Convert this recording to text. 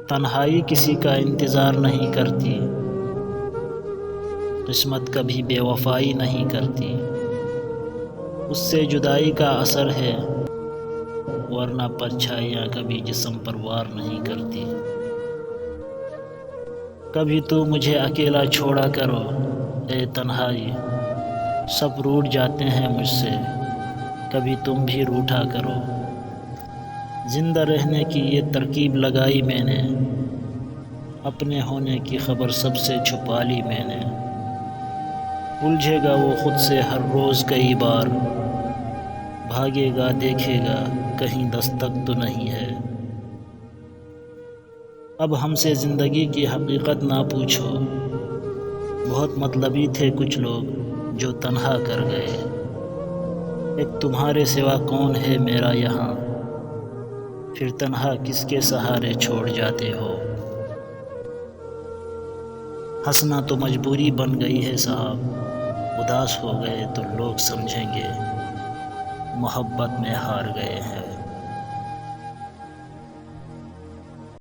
تنہائی کسی کا انتظار نہیں کرتی، قسمت کبھی بے وفائی نہیں کرتی، اس سے جدائی کا اثر ہے، ورنہ پرچھائیاں کبھی جسم پر وار نہیں کرتی۔ کبھی تو مجھے اکیلا چھوڑا کرو اے تنہائی، سب روٹھ جاتے ہیں مجھ سے، کبھی تم بھی روٹھا کرو۔ زندہ رہنے کی یہ ترکیب لگائی میں نے، اپنے ہونے کی خبر سب سے چھپا لی میں نے۔ الجھے گا وہ خود سے ہر روز کئی بار، بھاگے گا دیکھے گا کہیں دستک تو نہیں ہے۔ اب ہم سے زندگی کی حقیقت نہ پوچھو، بہت مطلبی تھے کچھ لوگ جو تنہا کر گئے، ایک تمہارے سوا کون ہے میرا یہاں، پھر تنہا کس کے سہارے چھوڑ جاتے ہو۔ ہنسنا تو مجبوری بن گئی ہے صاحب، اداس ہو گئے تو لوگ سمجھیں گے محبت میں ہار گئے ہیں۔